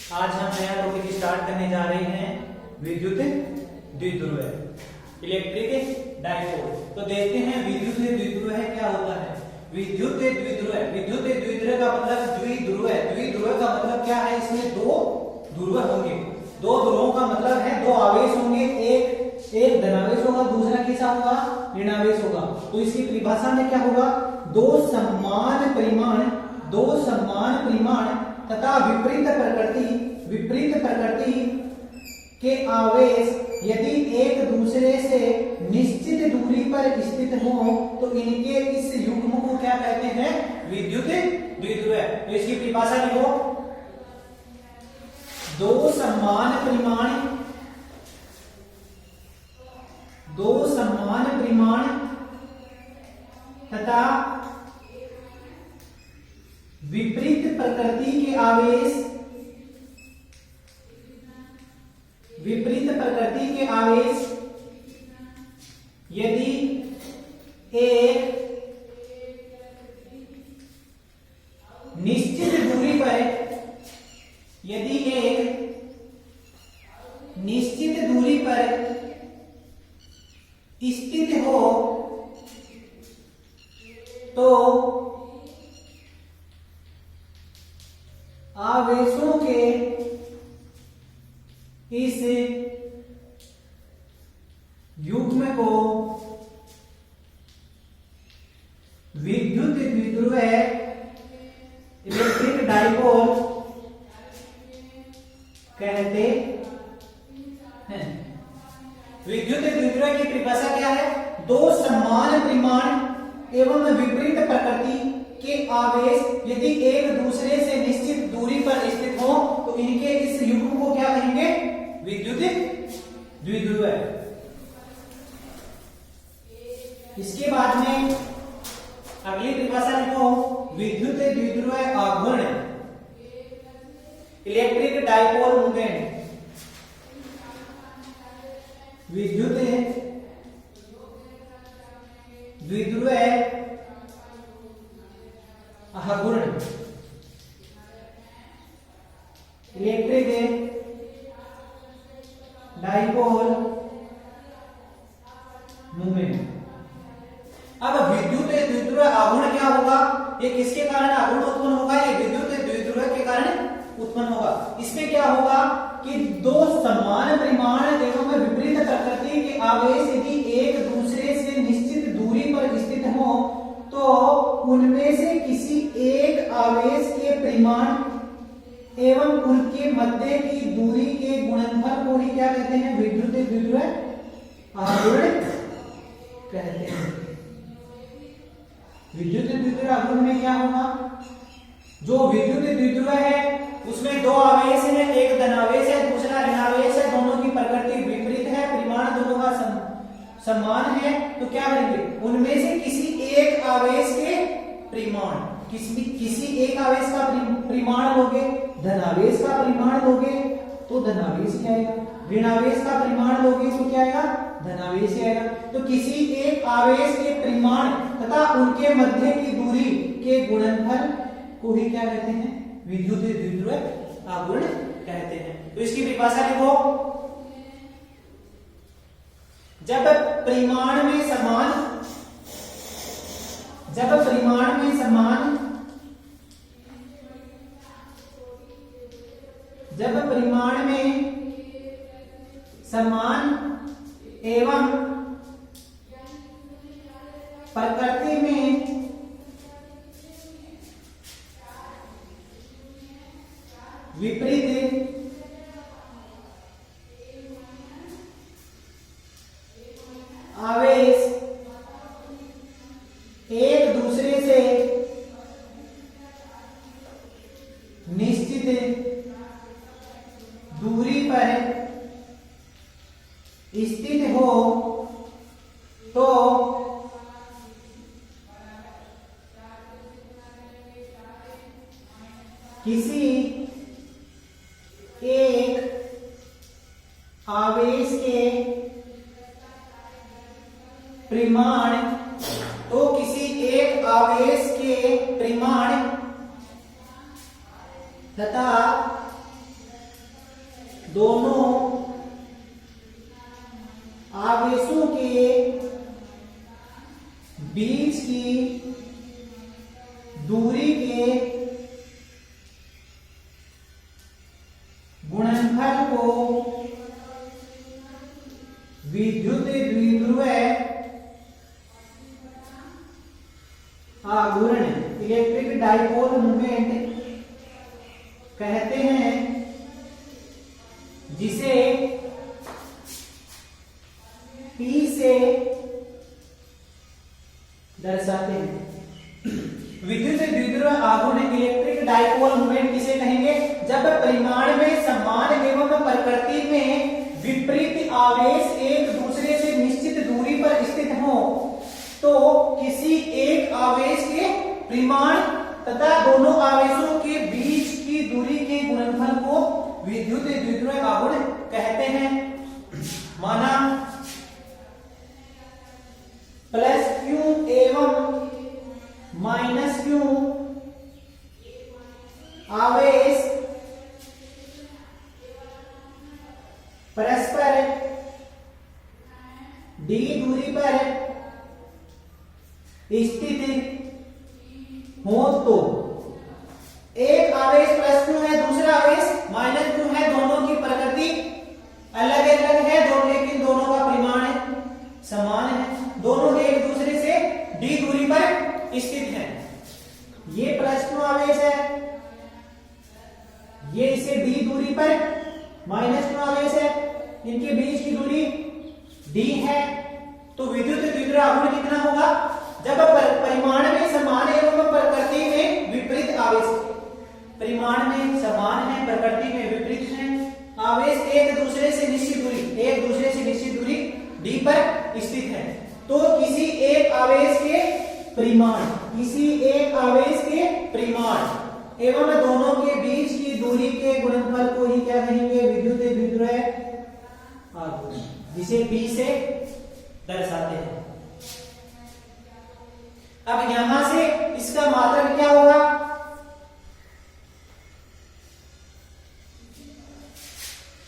आज हम नया टॉपिक स्टार्ट करने जा रहे हैं विद्युत द्विध्रुव, इलेक्ट्रिक डाइपोल। तो देखते हैं विद्युत द्विध्रुव क्या होता है। विद्युत द्विध्रुव का मतलब द्विध्रुव है। द्विध्रुव का मतलब क्या है, इसमें दो ध्रुव होंगे। दो ध्रुवों का मतलब है दो आवेश होंगे, एक धनावेश होगा, दूसरा कैसा होगा, ऋणावेश होगा। तो इसकी परिभाषा में क्या होगा, दो समान परिमाण तथा विपरीत प्रकृति के आवेश यदि एक दूसरे से निश्चित दूरी पर स्थित हो तो इनके इस युग्म को क्या कहते हैं, विद्युत द्विध्रुव। तो इसकी परिभाषा लिखो, दो समान परिमाण तथा विपरीत प्रकृति के आवेश यदि एक निश्चित दूरी पर स्थित हो तो आवेशों के इस युग्म को विद्युत द्विध्रुव इलेक्ट्रिक डाइपोल कहते हैं। विद्युत द्विध्रुव की परिभाषा क्या है, दो समान परिमाण एवं विपरीत प्रकृति के आवेश यदि एक दूसरे से निश्चित दूरी पर स्थित हो तो इनके इस युग्म को क्या कहेंगे, विद्युत द्विध्रुव। इसके बाद में अगली परिभाषा लिखो, विद्युत द्विध्रुव आघूर्ण इलेक्ट्रिक डाइपोल मूवमेंट। विद्युत द्विध्रुव आघूर्ण इलेक्ट्रिक डाइपोल मूवमेंट। अब विद्युत द्विध्रुव आघूर्ण क्या होगा, ये किसके कारण आघूर्ण उत्पन्न होगा, ये विद्युत द्विध्रुव के कारण उत्पन्न होगा। इसमें क्या होगा कि दो समान परिमाण एवं विपरीत प्रकृति के आवेश यदि एक दूसरे से निश्चित दूरी पर स्थित हो तो उनमें से किसी एक आवेश के परिमाण एवं उनके मध्य की दूरी के गुणनफल को ही क्या कहते हैं, विद्युत द्विध्रुव आघूर्ण कहते हैं। विद्युत द्विध्रुव आघूर्ण में क्या होगा, जो विद्युत द्विध्रुव है उसमें दो आवेश है, एक धनावेश है, दूसरा ऋणावेश है, दोनों की प्रकृति विपरीत है, परिमाण दोनों का समान है। तो क्या करेंगे, उनमें से किसी एक आवेश के परिमाण, किसी एक आवेश का परिमाण लोगे, धनावेश का परिमाण लोगे तो धनावेश ही आएगा, ऋणावेश का परिमाण लोगे तो क्या आएगा, धनावेश ही आएगा। तो किसी एक आवेश के परिमाण तथा उनके मध्य की दूरी के गुणनफल को ही क्या कहते हैं, विद्युत द्विध्रुव आघूर्ण कहते हैं। तो इसकी परिभाषा लिखो, जब परिमाण में समान एवं प्रकृति में विपरीत आवेश एक दूसरे से निश्चित दूरी पर स्थित हो तो किसी एक आवेश के परिमाण, तो किसी एक आवेश के परिमाण तथा दोनों आवेशों के बीच की दूरी के गुणनफल को विद्युत द्विध्रुव आघूर्ण इलेक्ट्रिक डाइपोल मूवमेंट कहते हैं, जिसे P से दर्शाते हैं। विद्युत द्विध्रुव आघूर्ण इलेक्ट्रिक डाइपोल मूवमेंट किसे कहेंगे? जब परिमाण में समान एवं प्रकृति में विपरीत आवेश एक दूसरे से निश्चित दूरी पर स्थित हो, तो किसी एक आवेश के परिमाण तथा दोनों आवेशों के बीच की दूरी के गुणनफल को विद्युत द्विध्रुव आघूर्ण कहते हैं। माना प्लस क्यू एवं माइनस क्यू आवेश परस्पर d दूरी पर स्थित हो, तो एक आवेश प्लस क्यू है, दूसरा आवेश माइनस क्यू है, दोनों की प्रकृति अलग अलग है, लेकिन दोनों का परिमाण समान है, दोनों एक दूसरे से d दूरी पर स्थित है। ये प्लस क्यू आवेश है, ये इसे d दूरी पर, माइनस क्यू आवेश है, इनके बीच की दूरी d है। तो विद्युत द्विध्रुव आघूर्ण कितना होगा? जब परिमाण में समान एवं प्रकृति में विपरीत आवेश, परिमाण में समान है, प्रकृति में विपरीत है, आवेश एक दूसरे से निश्चित दूरी d पर स्थित है, तो किसी एक आवेश के परिमाण एवं दोनों के बीच की दूरी के गुणनफल को ही क्या कहेंगे? विद्युत द्विध्रुव आघूर्ण, जिसे P से दर्शाते हैं। अब यहां से इसका मात्रक क्या होगा?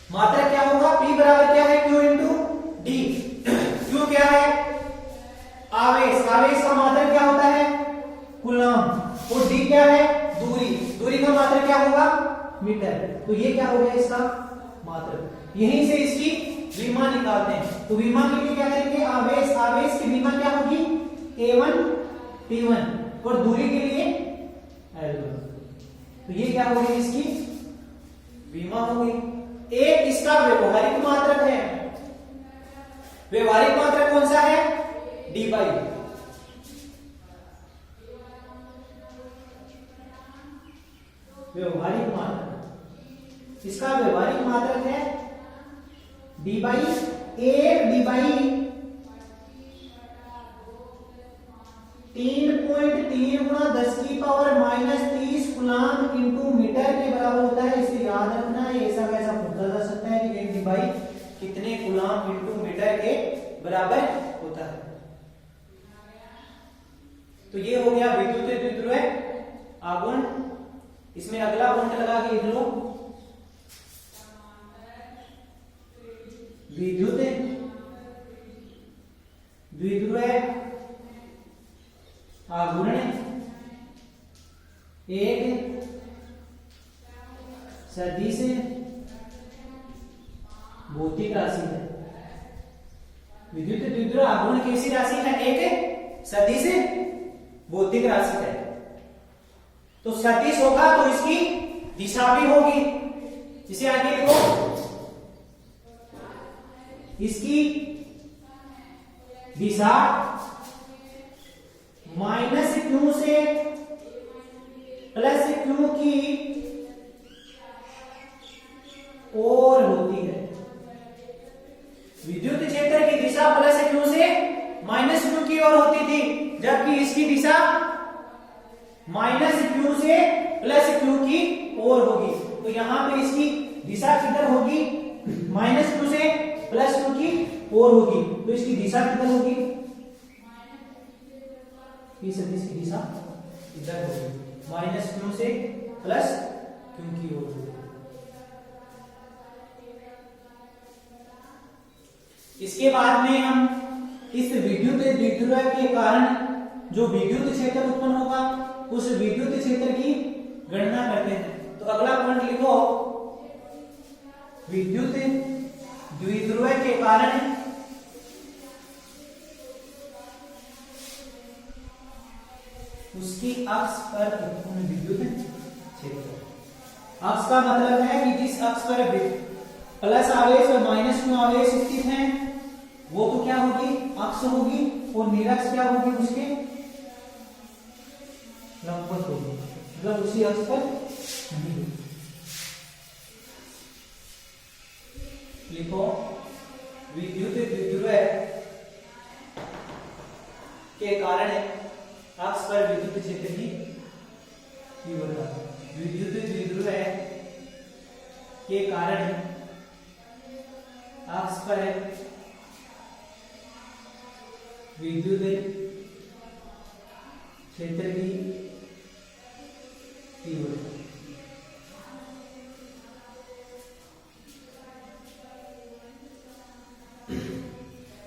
मात्रक क्या होगा? P बराबर क्या है? Q into D। Q क्या है? आवेश का मात्रक क्या होता है? कूलम्ब। और D क्या है? दूरी का मात्रक क्या होगा? मीटर। तो ये क्या हो गया इसका मात्रक। यहीं से इसकी विमा निकालते हैं। तो विमा के लिए क्या करेंगे? आवेश की विमा क्या होगी? A1 P1 और दूरी के लिए L1। तो ये क्या हो गई? इसकी विमा हो गई। एक इसका व्यवहारिक मात्रक है। व्यवहारिक मात्रक कौन सा है? D by. व्यवहारिक मात्रक, इसका व्यवहारिक मात्रक है D बाई। एक D बाई 3.3 गुणा 10 की पावर -30 कूलम्ब इंटू मीटर के बराबर होता है। इसे याद रखना है, ऐसा वैसा पूछा जा सकता है कि एक D बाई कितने कूलम्ब इंटू मीटर के बराबर होता है। तो ये हो गया विद्युत द्विध्रुव आघूर्ण। इसमें अगला पॉइंट लगा के लिख लो, विद्युत द्विध्रुव आघूर्ण एक सदिश भौतिक राशि है। विद्युत द्विध्रुव आघूर्ण कैसी राशि है? एक सदिश भौतिक राशि है। तो सदिश होगा तो इसकी दिशा भी होगी। इसे आगे लिखो, इसकी दिशा -q से +q की ओर होती है। विद्युत क्षेत्र की दिशा +q से -q की ओर होती थी, जबकि इसकी दिशा -q से +q की ओर होगी। तो यहां पे इसकी दिशा किधर होगी? -q से +q की ओर होगी। तो इसकी दिशा किधर होगी? इस सदिश की दिशा इधर होगी, -q से +q की ओर होगी। इसके बाद में हम इस विद्युत द्विध्रुव के कारण जो विद्युत क्षेत्र उत्पन्न होगा उस विद्युत क्षेत्र की गणना करते हैं। तो अगला पॉइंट लिखो, विद्युत द्विध्रुव के कारण उसकी अक्ष पर उत्पन्न विद्युत क्षेत्र। अक्ष का मतलब है कि जिस अक्ष पर प्लस आवेश और माइनस q आवेश स्थित हैं वो तो क्या होगी, अक्ष होगी, और निरक्ष क्या होगी, उसके लंबवत होगी, मतलब उसी अक्ष पर नहीं होगी। लिखो, विद्युत द्विध्रुव के कारण अक्ष पर विद्युत क्षेत्र की तीव्रता। विद्युत द्विध्रुव के कारण अक्ष पर विद्युत क्षेत्र की तीव्रता।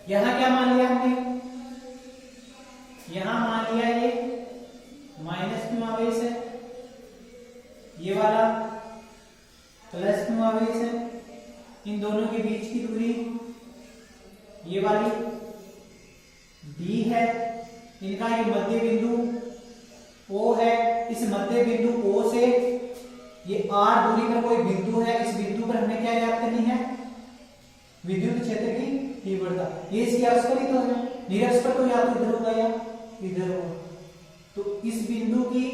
यहां क्या मान लिया हमने, यहां मान लिया ये माइनस q आवेश है, ये वाला प्लस q आवेश है, इन दोनों के बीच की दूरी ये वाली d है, इनका ये मध्य बिंदु O है, इस मध्य बिंदु O से ये r दूरी पर कोई बिंदु है, इस बिंदु पर हमें क्या ज्ञात करनी है, विद्युत क्षेत्र की तीव्रता। ये इसकी अक्ष पर ही तो है, निरक्ष पर तो या तो इधर होगा या इधर होगा। तो इस बिंदु की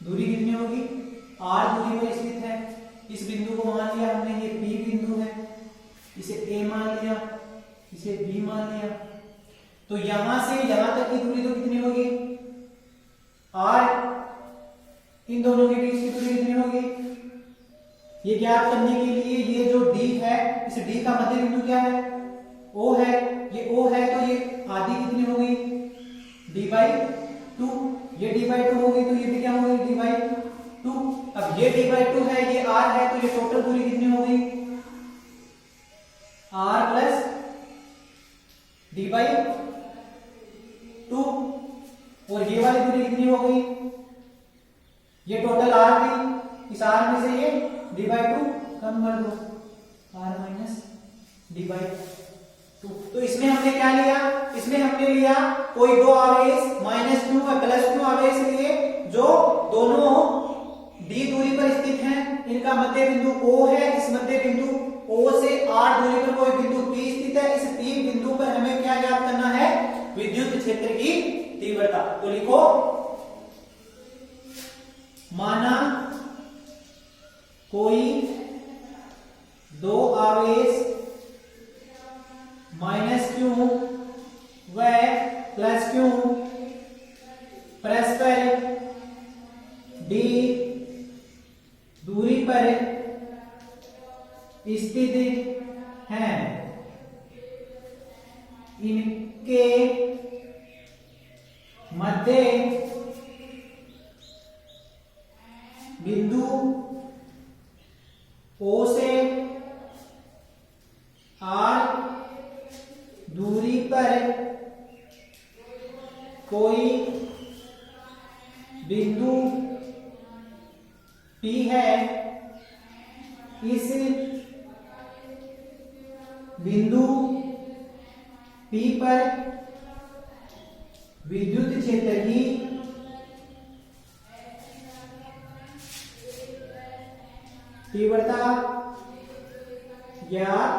दूरी कितनी होगी, r दूरी पर स्थित है, इस बिंदु को मान लिया हमने ये P बिंदु है, इसे A मान लिया, इसे B मान लिया। तो यहां से यहां तक की दूरी तो कितनी होगी, r, इन दोनों के बीच की दूरी कितनी होगी, ये ज्ञात करने के लिए ये जो d है, इस d का मध्य बिंदु क्या है, O है, ये O है, तो ये आधी कितनी हो गई, d/2, ये d/2 हो गई, तो ये भी क्या हो गई, d/2। अब ये d/2 है, ये r है, तो ये टोटल दूरी कितनी हो गई, r प्लस d/2, और ये वाली दूरी कितनी हो गई, ये टोटल r थी, इस r में से ये d/2 कम कर दो, r माइनस d/2। तो इसमें हमने क्या लिया, इसमें हमने लिया कोई दो आवेश माइनस q और प्लस q आवेश लिए जो दोनों d दूरी पर स्थित हैं, इनका मध्य बिंदु O है, इस मध्य बिंदु O से r दूरी पर कोई बिंदु P स्थित है, इस P बिंदु पर हमें क्या ज्ञात करना है, विद्युत क्षेत्र की तीव्रता। तो लिखो, माना कोई दो आवेश माइनस q व प्लस q परस्पर d दूरी पर स्थित हैं, इनके मध्य बिंदु O से r दूरी पर कोई बिंदु P है, इस बिंदु P पर विद्युत क्षेत्र की तीव्रता ज्ञात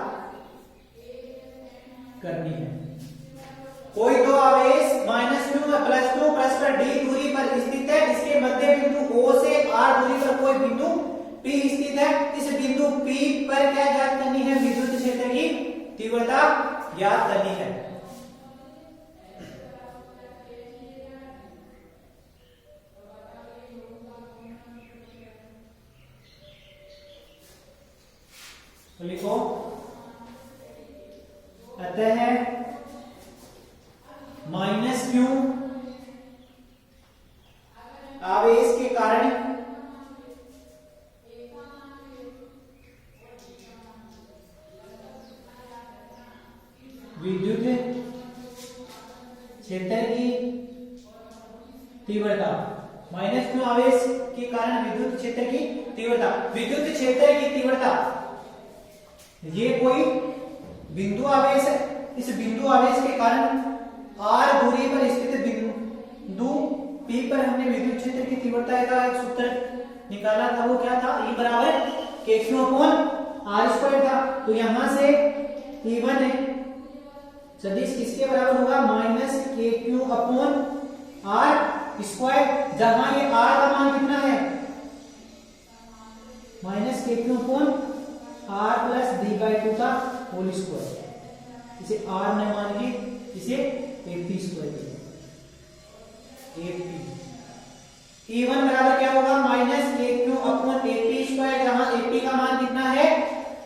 करनी है। कोई दो आवेश माइनस q प्लस q परस्पर d दूरी पर स्थित है, इसके मध्य बिंदु O से r दूरी पर कोई बिंदु P स्थित है, इस बिंदु P पर क्या ज्ञात करनी है, विद्युत क्षेत्र की तीव्रता ज्ञात करनी है। तो लिखो, अतः माइनस q आवेश के कारण तीव्रता, माइनस क्यू आवेश के कारण विद्युत क्षेत्र की तीव्रता। विद्युत क्षेत्र की तीव्रता, ये कोई बिंदु आवेश है, इस बिंदु आवेश के कारण r दूरी पर स्थित बिंदु P पर हमने विद्युत क्षेत्र की तीव्रता का एक सूत्र निकाला था, वो क्या था, E बराबर kq/r² था। तो यहां से E1 सदिश किसके बराबर होगा, माइनस kq/r², जहां ये r का मान कितना है, माइनस kq/r प्लस d/2 का होल स्क्वायर। इसे r न मान के इसे ap² E1 बराबर क्या होगा, माइनस kq/ap², जहां ap का मान कितना है,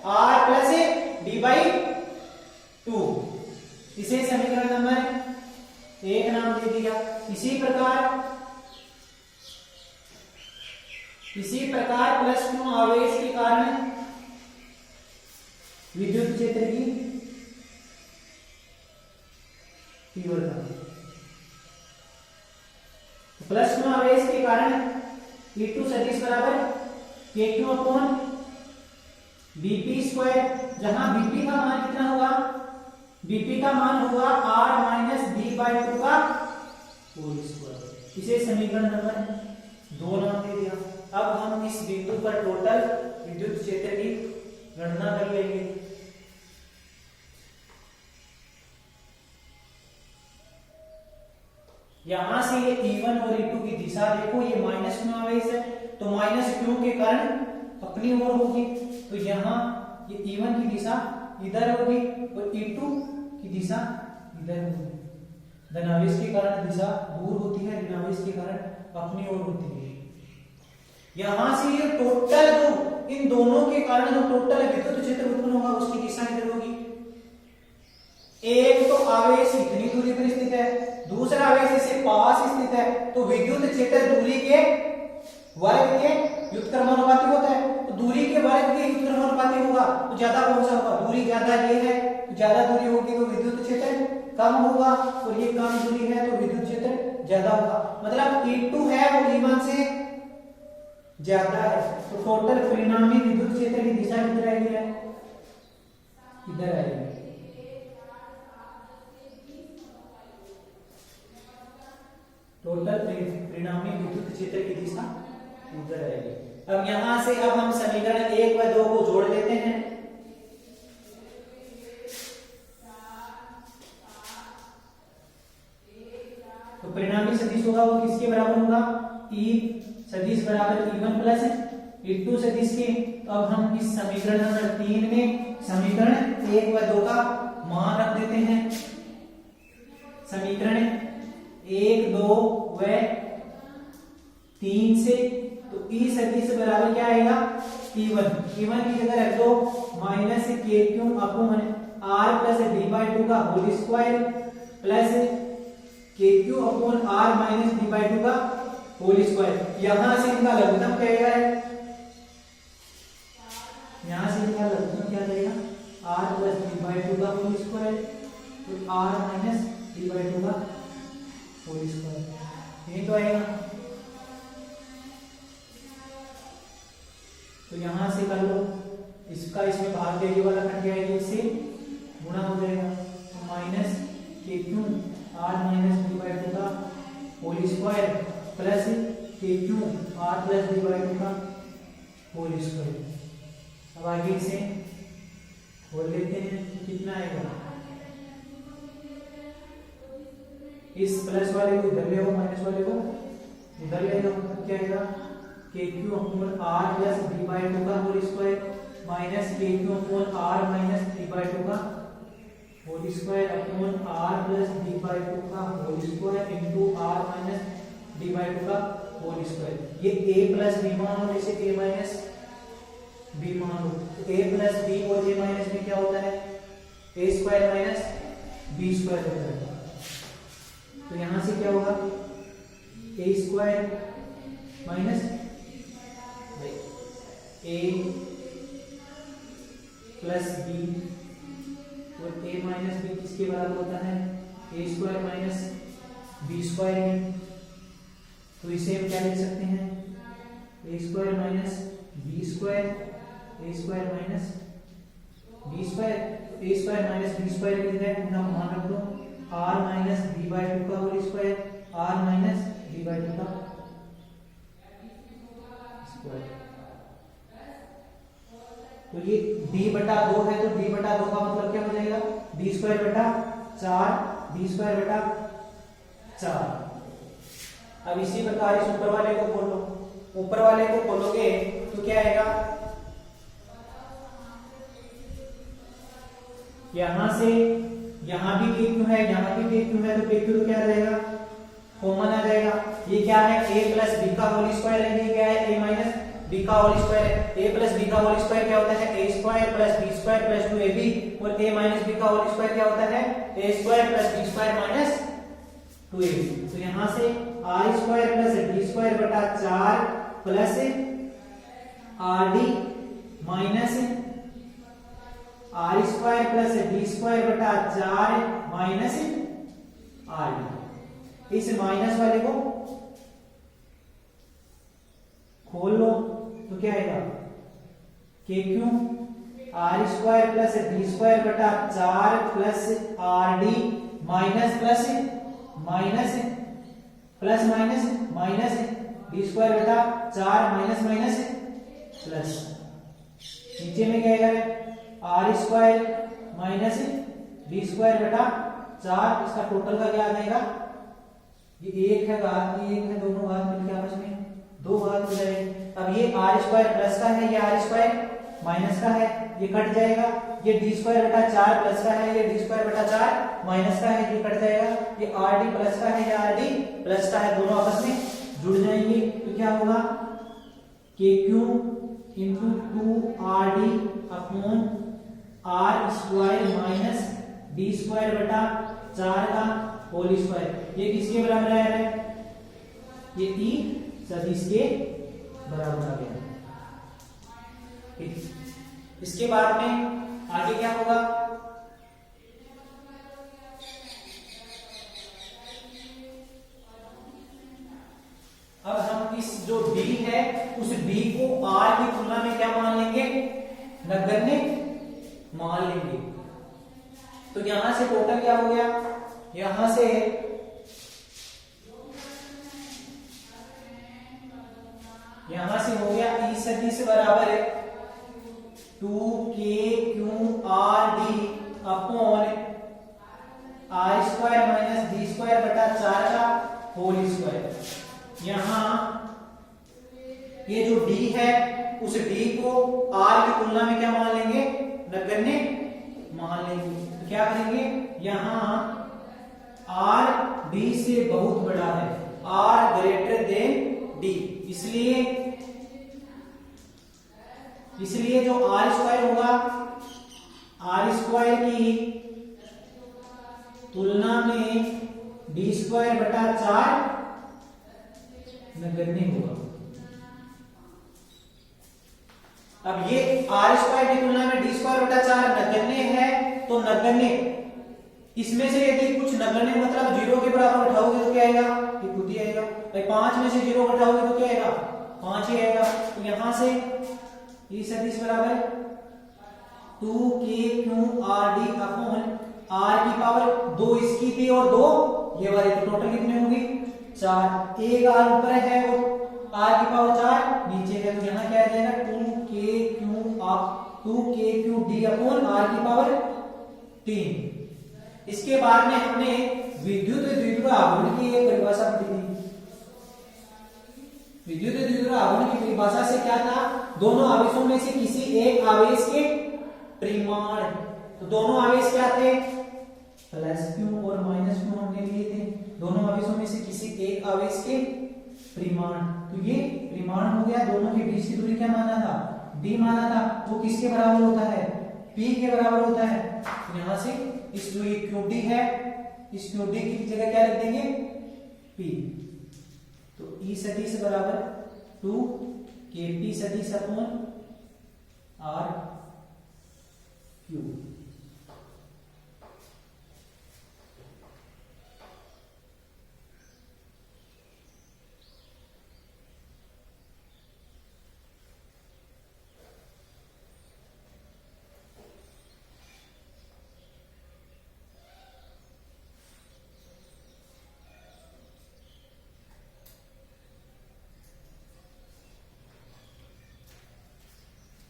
r प्लस d/2। इसे समीकरण नंबर 1 नाम दे दिया। इसी प्रकार प्लस क्यू आवेश के कारण विद्युत क्षेत्र की तीव्रता, प्लस क्यू आवेश के कारण E2 सदिश बराबर kq/bp², जहां bp का मान कितना होगा, bp का मान होगा r माइनस d/2 का होल स्क्वायर। इसे समीकरण नंबर 2 नाम दे दिया। अब हम इस बिंदु पर टोटल विद्युत क्षेत्र की गणना कर लेंगे। यहां से ये E1 और E2 की दिशा देखो, ये माइनस क्यू आवेश है, तो माइनस क्यू के कारण अपनी ओर होगी, तो यहाँ ये E1 की दिशा इधर होगी और E2 की दिशा इधर होगी। धनावेश के कारण दिशा दूर होती है, ऋणावेश के कारण अपनी ओर होती है। यहां से ये टोटल जो इन दोनों के कारण जो टोटल विद्युत क्षेत्र उत्पन्न होगा उसकी दिशा इधर होगी। एक तो आवेश इतनी दूरी पर स्थित है, दूसरा आवेश इससे पास स्थित है, तो विद्युत क्षेत्र दूरी के वर्ग के व्युत्क्रमानुपाती होता है। तो दूरी के वर्ग के व्युत्क्रमानुपाती होगा तो ज्यादा कौन सा होगा, दूरी ज्यादा ये है, तो ज्यादा दूरी होगी तो विद्युत क्षेत्र कम होगा, और ये कम दूरी है तो विद्युत क्षेत्र ज्यादा होगा। मतलब E2 है वो E1 से ज्यादा है, तो टोटल परिणामी विद्युत क्षेत्र की दिशा किधर आएगी, इधर आएगी। टोटल परिणामी विद्युत क्षेत्र की दिशा उधर आएगी। अब यहां से अब हम समीकरण 1 व 2 को जोड़ लेते हैं। तो परिणामी सदिश होगा वो किसके बराबर होगा, E सदिश बराबर E1 प्लस E2 सदिश के। तो अब हम इस समीकरण नंबर 3 में समीकरण 1 व 2 का मान रख देते हैं। समीकरण 1, 2 व 3 से, तो E सदिश बराबर क्या आएगा, E1 की जगह रख दो माइनस kq/r प्लस d/2 का whole square plus kq/r minus d/2 का होल स्क्वायर। यहां से इनका लघुत्तम क्या आएगा, यहां से इनका लघुत्तम क्या आएगा, r प्लस d/2 का होल स्क्वायर, तो r माइनस d/2 का होल स्क्वायर, यही तो आएगा। तो यहां से कर लो, इसका इसमें भाग देने वाला कट जाएगा, इससे गुणा हो जाएगा, तो माइनस kq/r माइनस d/2 का whole square plus kq/r plus d/2 का होल स्क्वायर। अब आगे इसे खोल लेते हैं, कितना आएगा, इस प्लस वाले को इधर ले आओ, माइनस वाले को इधर ले आओ, क्या आएगा, kq/r प्लस d/2 का whole square minus kq/r minus d/2 का whole square upon r plus d/2 का whole square into r minus d/2 का होल स्क्वायर। ये a प्लस b मान लो, जैसे a माइनस b मान लो, तो a प्लस b और a माइनस b क्या होता है, a square minus b square होता है। तो यहां से क्या होगा, a square minus a plus b, और a माइनस b किसके बराबर होता है, a square minus b square. इसे हम क्या लिख सकते हैं, ए स्क्वायर माइनस बी स्क्वायर, ए स्क्वायर माइनस बी स्क्वायर, ए स्क्वायर माइनस बी स्क्वायर कितना है, उनका मान रख दो, R minus B by two का whole square, R minus B by two का स्क्वायर। तो ये d बटा 2 है, तो d बटा 2 का मतलब क्या हो जाएगा, d स्क्वायर बटा 4, d स्क्वायर बटा 4। अब इसी प्रकार इस ऊपर वाले को खोलो, ऊपर वाले को खोलोगे तो क्या आएगा, यहां से यहां भी k क्यों है, यहां भी k क्यों है, तो k क्यों तो क्या आ जाएगा, कॉमन आ जाएगा। ये क्या है, a प्लस बी का होल स्क्वायर है, ये क्या है, a माइनस बी का होल स्क्वायर है। a प्लस बी का होल स्क्वायर क्या होता है, a square plus B square plus 2ab, और a माइनस बी का होल स्क्वायर क्या होता है, a square plus B square minus 2ab। तो यहां से r square plus d square बटा 4 plus rd minus r square plus d square बटा 4 माइनस rd। इस माइनस वाले को खोल लो तो क्या आएगा, k क्यों r square plus d square बटा 4 plus rd minus plus minus plus minus minus d square बटा 4 माइनस माइनस प्लस, नीचे में क्या आएगा, r square minus d square बटा 4, इसका टोटल का क्या आ जाएगा, ये एक है घात, ये एक है, दोनों घात मिलकर आपस में 2 घात हो जाएगी। अब ये r स्क्वायर प्लस का है, ये r स्क्वायर माइनस का है, ये कट जाएगा, ये d स्क्वायर बटा 4 प्लस का है, ये d स्क्वायर बटा 4 माइनस का है, ये कट जाएगा, ये rd प्लस का है, ये rd प्लस का है, दोनों आपस में जुड़ जाएंगे। तो क्या होगा, k Q into 2rd upon r square minus d square बटा 4 का होल स्क्वायर, ये किसके बराबर है, ये e सदिश के बराबर आ गया। इसके बाद में आगे क्या होगा, अब हम इस जो d है उस d को r की तुलना में क्या मान लेंगे, नगण्य मान लेंगे। तो यहां से टोटल क्या हो गया, यहां से हो गया e सदिश बराबर है 2k3rd upon r square minus d square बटा 4 का होल स्क्वायर। यहां ये जो d है उस d को r की तुलना में क्या मान लेंगे, नगण्य मान लेंगे। तो क्या करेंगे, यहां r d से बहुत बड़ा है, r ग्रेटर देन d, इसलिए जो r स्क्वायर होगा, r स्क्वायर की तुलना में d स्क्वायर बटा 4 नगण्य होगा। अब ये r स्क्वायर की तुलना में d स्क्वायर बटा 4 नगण्य है, तो नगण्य इसमें से यदि कुछ नगण्य मतलब 0 के बराबर उठाओगे तो क्या आएगा, ये खुद ही आएगा। 5 में से 0 घटाओगे तो क्या आएगा, 5 ही आएगा। तो यहां से e सदिश बराबर 2k3rd अपॉन r की पावर 2 इसकी थी और 2 ये वाले, तो टोटल कितने होंगे, 4। एक r ऊपर है और r की पावर 4 नीचे है, तो यहां क्या आ जाएगा, 2k3d अपॉन r की पावर 3। इसके बाद में हमने विद्युत द्विध्रुव आघूर्ण की एक परिभाषा पढ़ी थी। विद्युत द्विध्रुव आघूर्ण की परिभाषा से क्या था, दोनों आवेशों में से किसी एक आवेश के परिमाण, तो दोनों आवेश क्या थे, प्लस क्यू और माइनस क्यू हमने लिए थे। दोनों आवेशों में से किसी एक आवेश के परिमाण, तो ये परिमाण हो गया। दोनों के बीच की दूरी क्या माना था, d माना था, वो किसके बराबर होता है, p के बराबर होता है। यहां से इस जो ये QD है, इस QD की जगह क्या लिख देंगे, P। तो E सदिश बराबर 2kp सदिश अपॉन R Q।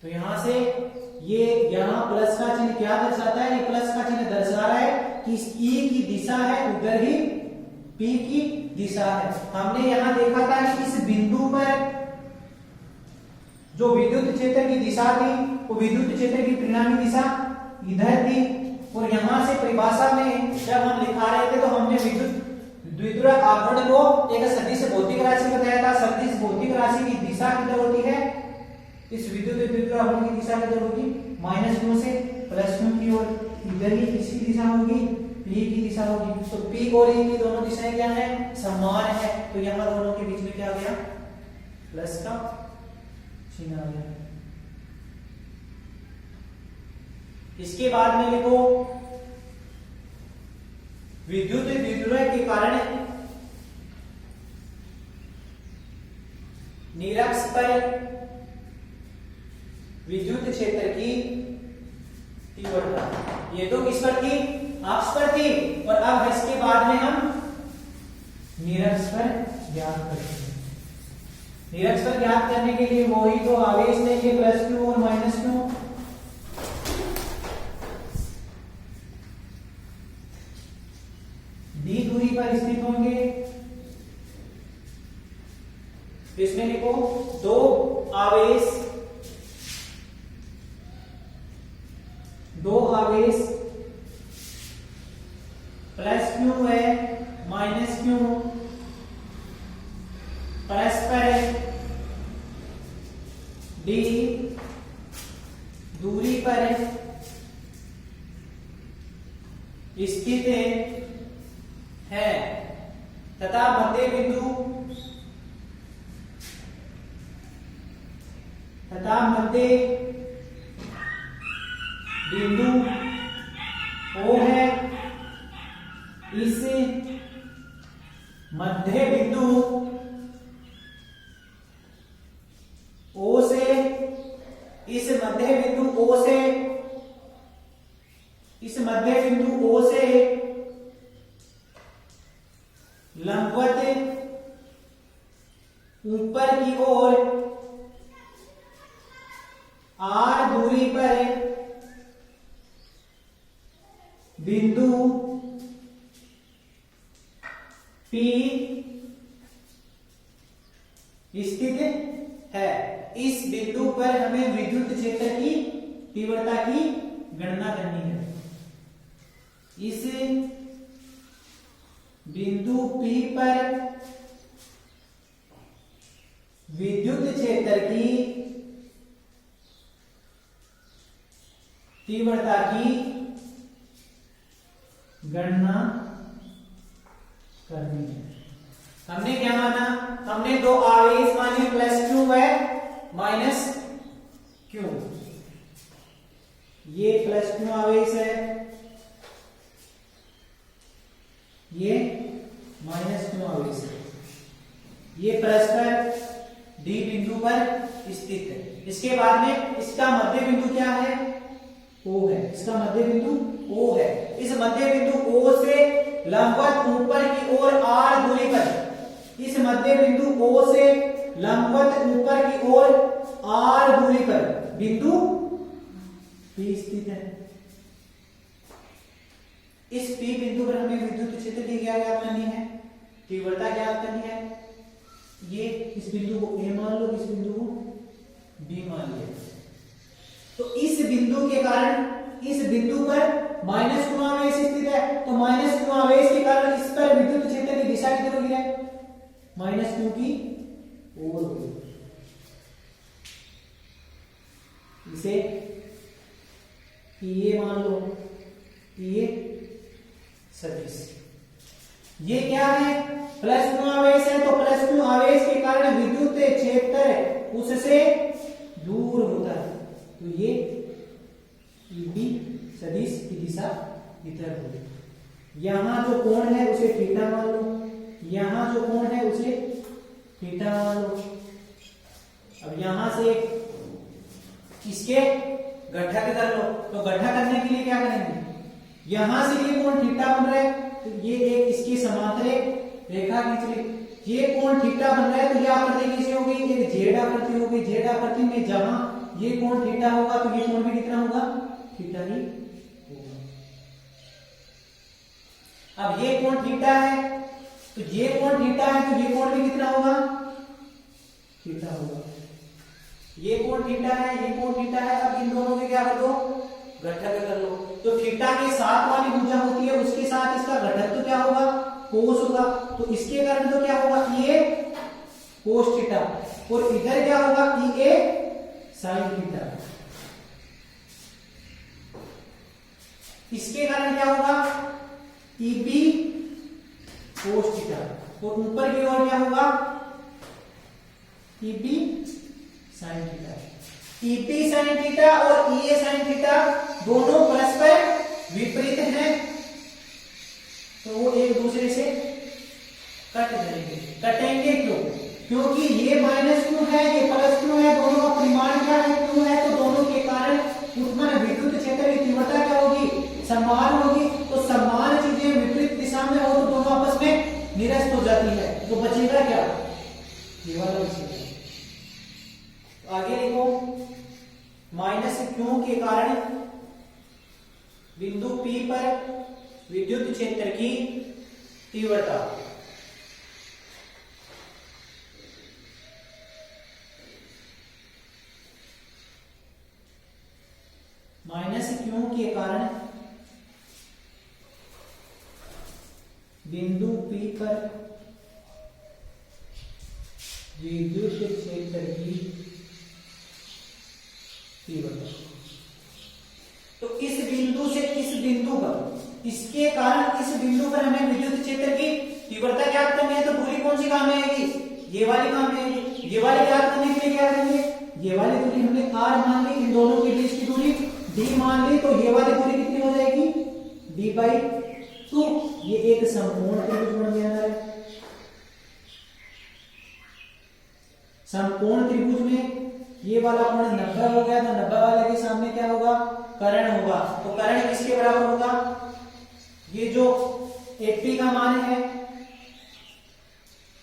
तो यहां से ये यहाँ प्लस का चिन्ह क्या दर्शाता है, ये प्लस का चिन्ह दर्शा रहा है कि इस ई की दिशा है उधर ही पी की दिशा है। हमने यहां देखा था कि इस बिंदु पर जो विद्युत क्षेत्र की दिशा थी वो विद्युत क्षेत्र की परिणामी दिशा इधर थी, और यहां से परिभाषा में जब हम लिखा रहे थे तो हमने विद्युत द्विध्रुव आवरण को एक सदिश भौतिक राशि बताया था। सदिश भौतिक राशि की दिशा किधर होती है, इस विद्युत द्विध्रुव आवरण की दिशा किधर होगी, -q से +q की ओर, इधर ही किसकी दिशा होगी, p की दिशा होगी। तो p और e की दोनों दिशाएं क्या है, समान है, तो यहां दोनों के बीच में क्या आ गया, प्लस का चिन्ह आ गया। इसके बाद में लिखो विद्युत द्विध्रुव के कारण निरक्ष पर विद्युत क्षेत्र की तीव्रता, ये तो किस पर थी, अक्ष पर थी, और अब इसके बाद में हम निरक्ष पर ज्ञात करते हैं। निरक्ष पर ज्ञात करने के लिए वही तो आवेश लेंगे +q और -q, d दूरी पर स्थित होंगे। इसमें लिखो दो आवेश +q है -q परस्पर d दूरी पर स्थित है तथा मध्य बिंदु O है। इस मध्य बिंदु O से लंबवत ऊपर की ओर r दूरी पर बिंदु P स्थित है। इस बिंदु पर हमें विद्युत क्षेत्र की तीव्रता की गणना करनी है। इस बिंदु P पर विद्युत क्षेत्र की तीव्रता की गणना करनी है। हमने क्या माना, हमने दो आवेश माने +q है -q, ये +q आवेश है, ये -q आवेश है, ये परस्पर d बिंदु पर स्थित है। इसके बाद में इसका मध्य बिंदु क्या है, O है, इसका मध्य बिंदु O है। इस मध्य बिंदु O से लंबवत ऊपर की ओर r दूरी पर, इस मध्य बिंदु O से लंबवत ऊपर की ओर r दूरी पर बिंदु P स्थित है। इस P बिंदु पर हमें विद्युत क्षेत्र की क्या ज्ञात करनी है, तीव्रता ज्ञात करनी है। ये इस बिंदु को A मान लो, इस बिंदु को B मान लिया। तो इस बिंदु के कारण इस बिंदु पर -q आवेश स्थित है, तो -q आवेश के कारण इस पर विद्युत क्षेत्र की दिशा किधर होगी, -q की ओर होगी। इसे PA मान लो, PA सदिश। ये क्या है, +q आवेश है, तो +q आवेश के कारण विद्युत क्षेत्र उससे दूर होता है, तो ये EB सदिश की दिशा इधर होगी। यहां जो कोण है उसे थीटा मान लो, यहां जो कोण है उसे थीटा मान लो। अब यहां से इसके गड्ढा कर लो, तो गड्ढा करने के लिए क्या करेंगे, यहां से ये कोण थीटा बन रहा है, तो ये एक इसकी समांतर रेखा खींच ली। ये कोण थीटा बन रहा है, तो ये आकृति कैसी होगी, एक जेड आकृति होगी। जेड आकृति में जहां ये कोण थीटा होगा तो ये कोण भी कितना होगा, थीटा ही होगा। अब ये कोण थीटा है तो ये कोण थीटा है तो ये कोण भी कितना होगा, थीटा होगा। ये कोण थीटा है, ये कोण थीटा है। अब इन दोनों के क्या कर दो, घटक कर लो। तो थीटा के साथ वाली भुजा होती है उसके साथ इसका घटक तो क्या होगा, कोस होगा। तो इसके कारण तो क्या होगा, ये कोस थीटा, और इधर क्या होगा, ये साइन थीटा। इसके कारण क्या होगा, ईपी कोस थीटा, और ऊपर की ओर क्या होगा, EP sine theta. EP sine theta और ईए साइन थीटा दोनों परस्पर विपरीत हैं, तो वो एक दूसरे से कट जाएंगे। कटेंगे क्यों, क्योंकि ये माइनस क्यों है, ये प्लस क्यों है, दोनों का परिमाण क्या है, क्यों है, तो दोनों के कारण उत्पन्न विद्युत क्षेत्र की तीव्रता क्या होगी, समान होगी। तो समान चीजें विपरीत दिशा में हो तो दोनों आपस में निरस्त हो जाती है, तो बचेगा क्या, ये वाला बचेगा। आगे लिखो, माइनस क्यों के कारण बिंदु P पर विद्युत क्षेत्र की तीव्रता। माइनस क्यों के कारण बिंदु P पर विद्युत क्षेत्र की तीव्रता। तो इस बिंदु से इस बिंदु पर, इसके कारण इस बिंदु पर हमें विद्युत क्षेत्र की तीव्रता ज्ञात करनी है। तो दूरी कौन सी काम में आएगी, ये वाली काम में आएगी। ये वाली ज्ञात करने के लिए क्या करेंगे, ये वाली दूरी हमने r मान ली, इन दोनों के बीच की दूरी d मान ली, तो ये वाली दूरी कितनी हो जाएगी, d/2। ये एक संपूर्ण त्रिभुज बन गया है। संपूर्ण त्रिभुज में ये वाला कोण 90 हो गया, तो 90 वाले के सामने क्या होगा, कर्ण होगा। तो कर्ण किसके बराबर होगा, ये जो 80 का मान है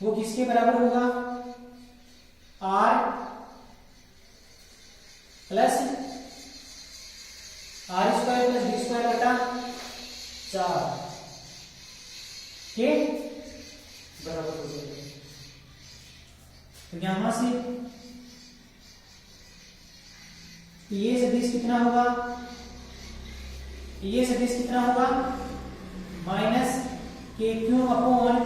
वो किसके बराबर होगा, r plus r² plus d² बटा 4 के बराबर हो जाएगा। तो यहां से ये सदिश कितना होगा, ये सदिश कितना होगा, minus KQ upon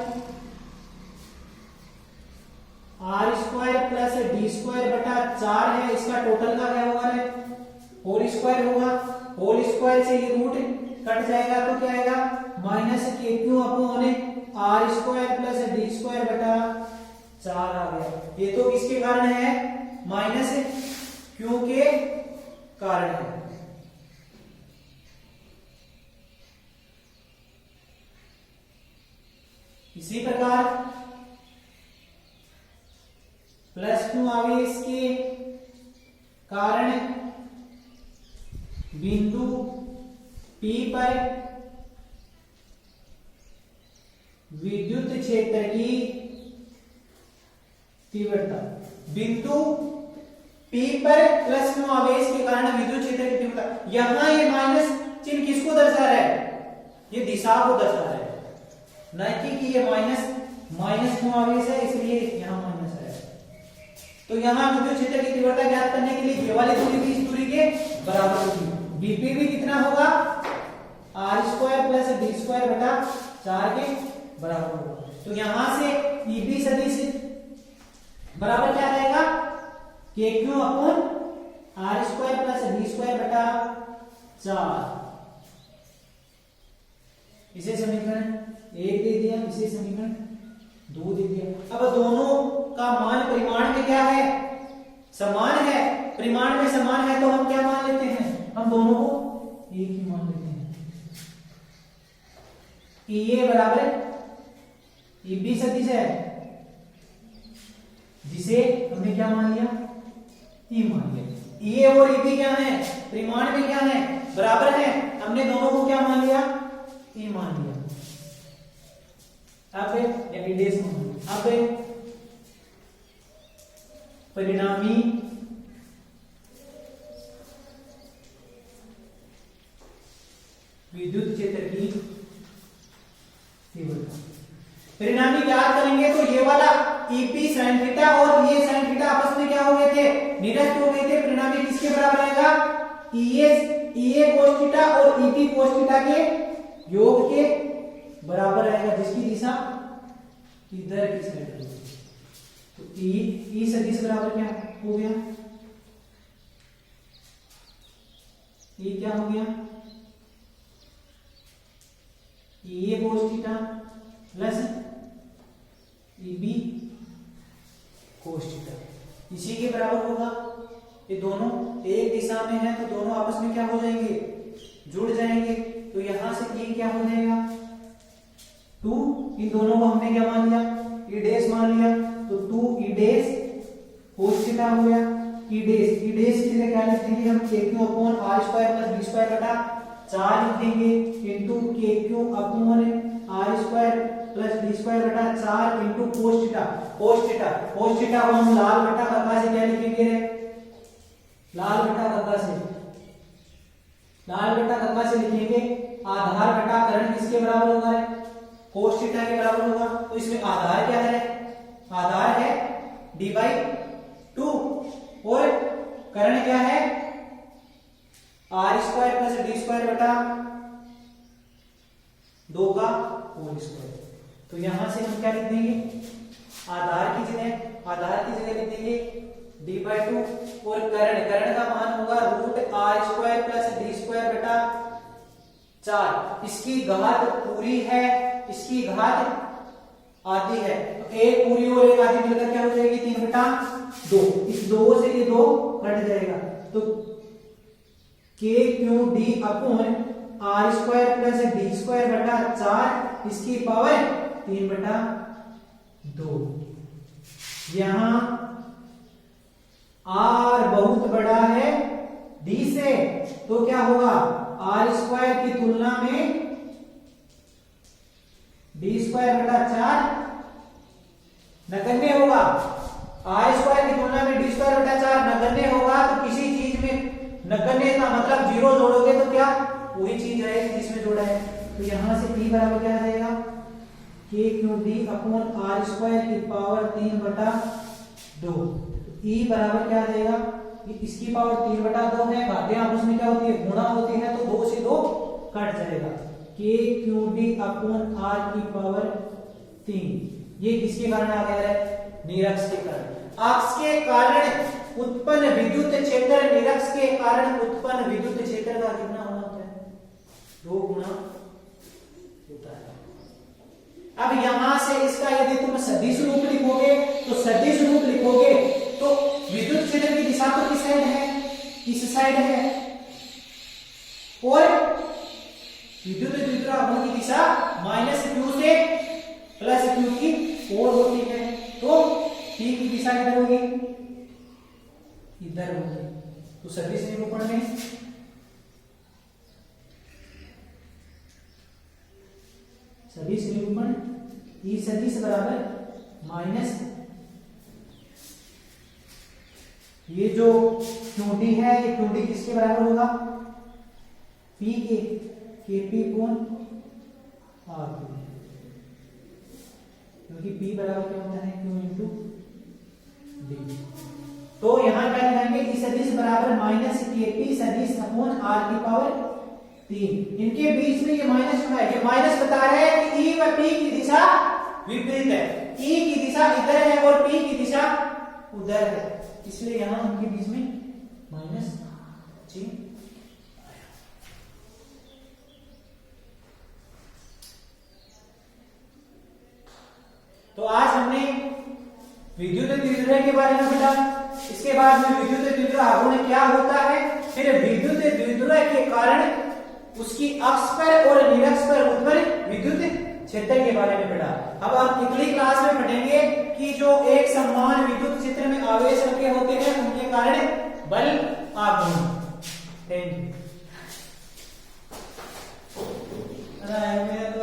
r² plus d² बटा 4 है। इसका टोटल का क्या होगा, होल स्क्वायर होगा। होल स्क्वायर से ये रूट कट जाएगा तो क्या आएगा, minus KQ upon r² plus d² बटा 4 आ गया। ये तो किसके कारण है, माइनस Q के कारण है। इसी प्रकार प्लस Q आगे इसके कारण बिंदु P पर विद्युत क्षेत्र की तीव्रता। बिंदु P पर प्लस Q आवेश के कारण विद्युत क्षेत्र की तीव्रता। यहां ये माइनस चिन्ह किसको दर्शा रहा है, ये दिशा को दर्शा रहा है, न कि ये माइनस Q आवेश है इसलिए यहां माइनस है। तो यहां विद्युत क्षेत्र की तीव्रता ज्ञात करने के लिए ये वाली दूरी भी इस दूरी के बराबर होगी। Bp भी कितना होगा, r² प्लस d² बटा 4 के बराबर होगा। तो यहां से EB सदिश बराबर क्या रहेगा, KQ upon r² plus d² बटा 4। इसे समीकरण 1 दे दिया, इसे समीकरण 2 दे दिया। अब दोनों का मान परिमाण में क्या है, समान है। परिमाण में समान है तो हम क्या मान लेते हैं, हम दोनों को एक ही मान लेते हैं। EA बराबर EB सदिश है, जिसे हमने क्या मान लिया, E मान लिया। EA और EB क्या है, परिमाण में क्या है, बराबर है। हमने दोनों को क्या मान लिया, E मान लिया। अब परिणामी थीटा और ये साइन थीटा आपस में क्या हो गए थे, निरस्त हो गए थे। परिणामी किसके बराबर आएगा, EA cos थीटा और EP cos थीटा के योग के बराबर आएगा, जिसकी दिशा इधर की साइड होगी। तो E सदिश बराबर क्या हो गया, ये क्या हो गया, EA cos theta plus EB cos theta इसी के बराबर होगा। ये दोनों एक दिशा में है तो दोनों आपस में क्या हो जाएंगे, जुड़ जाएंगे। तो यहां से E क्या हो जाएगा 2, इन दोनों को हमने क्या मान लिया, E डैश मान लिया, तो 2 E डैश cos थीटा हो गया। E डैश की जगह क्या लिख देंगे हम, KQ upon R square plus D square बटा 4 लिख देंगे, into KQ upon R square plus D square बटा 4 इंटू cos थीटा को हम लाल बटा कक्का से क्या लिखेंगे रे, लाल बटा कक्का से लिखेंगे। आधार बटा करण किसके बराबर होगा रे, cos थीटा के बराबर होगा। तो इसमें आधार क्या है, आधार है d/2 और करण क्या है R square plus D square बटा 2 का होल स्क्वायर। तो यहां से हम क्या लिख देंगे, आधार की जगह लिख देंगे d/2 और करण का मान होगा √R square plus D square बटा 4। इसकी घात पूरी है, इसकी घात आधी है, तो एक पूरी और एक आधी मिलकर क्या हो जाएगी 3/2। इस 2 से ये 2 कट जाएगा, तो KQD upon R square plus D square बटा 4 इसकी पावर 3/2। यहां R बहुत बड़ा है D से, तो क्या होगा R स्क्वायर की तुलना में D स्क्वायर बटा 4 नगण्य होगा। R स्क्वायर की तुलना में D स्क्वायर बटा 4 नगण्य होगा। तो किसी चीज में नगण्य का मतलब 0 जोड़ोगे तो क्या वही चीज आएगी जिसमें जोड़ा है। तो यहां से P बराबर क्या आ जाएगा, KQD अपॉन R स्क्वायर की पावर 3/2। E बराबर क्या आ जाएगा, इसकी पावर 3/2 है, घातें आपस में क्या होती है, गुणा होती है, तो 2 से 2 कट जाएगा। KQD अपॉन R की पावर 3। ये किसके कारण आ गया है, निरक्ष के कारण। अक्ष के कारण उत्पन्न विद्युत क्षेत्र, निरक्ष के कारण उत्पन्न विद्युत क्षेत्र का कितना होना होता है, 2 गुना होता है। अब यहां से इसका यदि तुम सदिश रूप लिखोगे तो विद्युत क्षेत्र की दिशा तो किस साइड है, इस साइड है, और विद्युत द्विध्रुव की दिशा -q से +q की ओर होती है। तो P की दिशा किधर होगी, इधर होगी। तो सदिश निरूपण में E सदिश बराबर माइनस ये जो QD है, ये QD किसके बराबर होगा, P के, KP कोण R, क्योंकि P बराबर क्या होता है Q इंटू D। तो यहां क्या लिखेंगे, E सदिश बराबर माइनस KP सदिश अपॉन R की पावर 3। इनके बीच में ये माइनस क्यों है, ये माइनस बता रहा है कि E व P की दिशा विपरीत है। E की दिशा इधर है और P की दिशा उधर है, इसलिए यहां उनके बीच में माइनस चिन्ह। तो आज हमने विद्युत द्विध्रुव के बारे में पढ़ा, इसके बाद में विद्युत द्विध्रुव आघूर्ण क्या होता है, फिर विद्युत द्विध्रुव के कारण उसकी अक्ष पर और निरक्ष पर उत्पन्न विद्युत क्षेत्र के बारे में पढ़ा। अब आप अगली क्लास में पढ़ेंगे कि जो एक समान विद्युत क्षेत्र में आवेश रखे होते हैं उनके कारण बल आघूर्ण।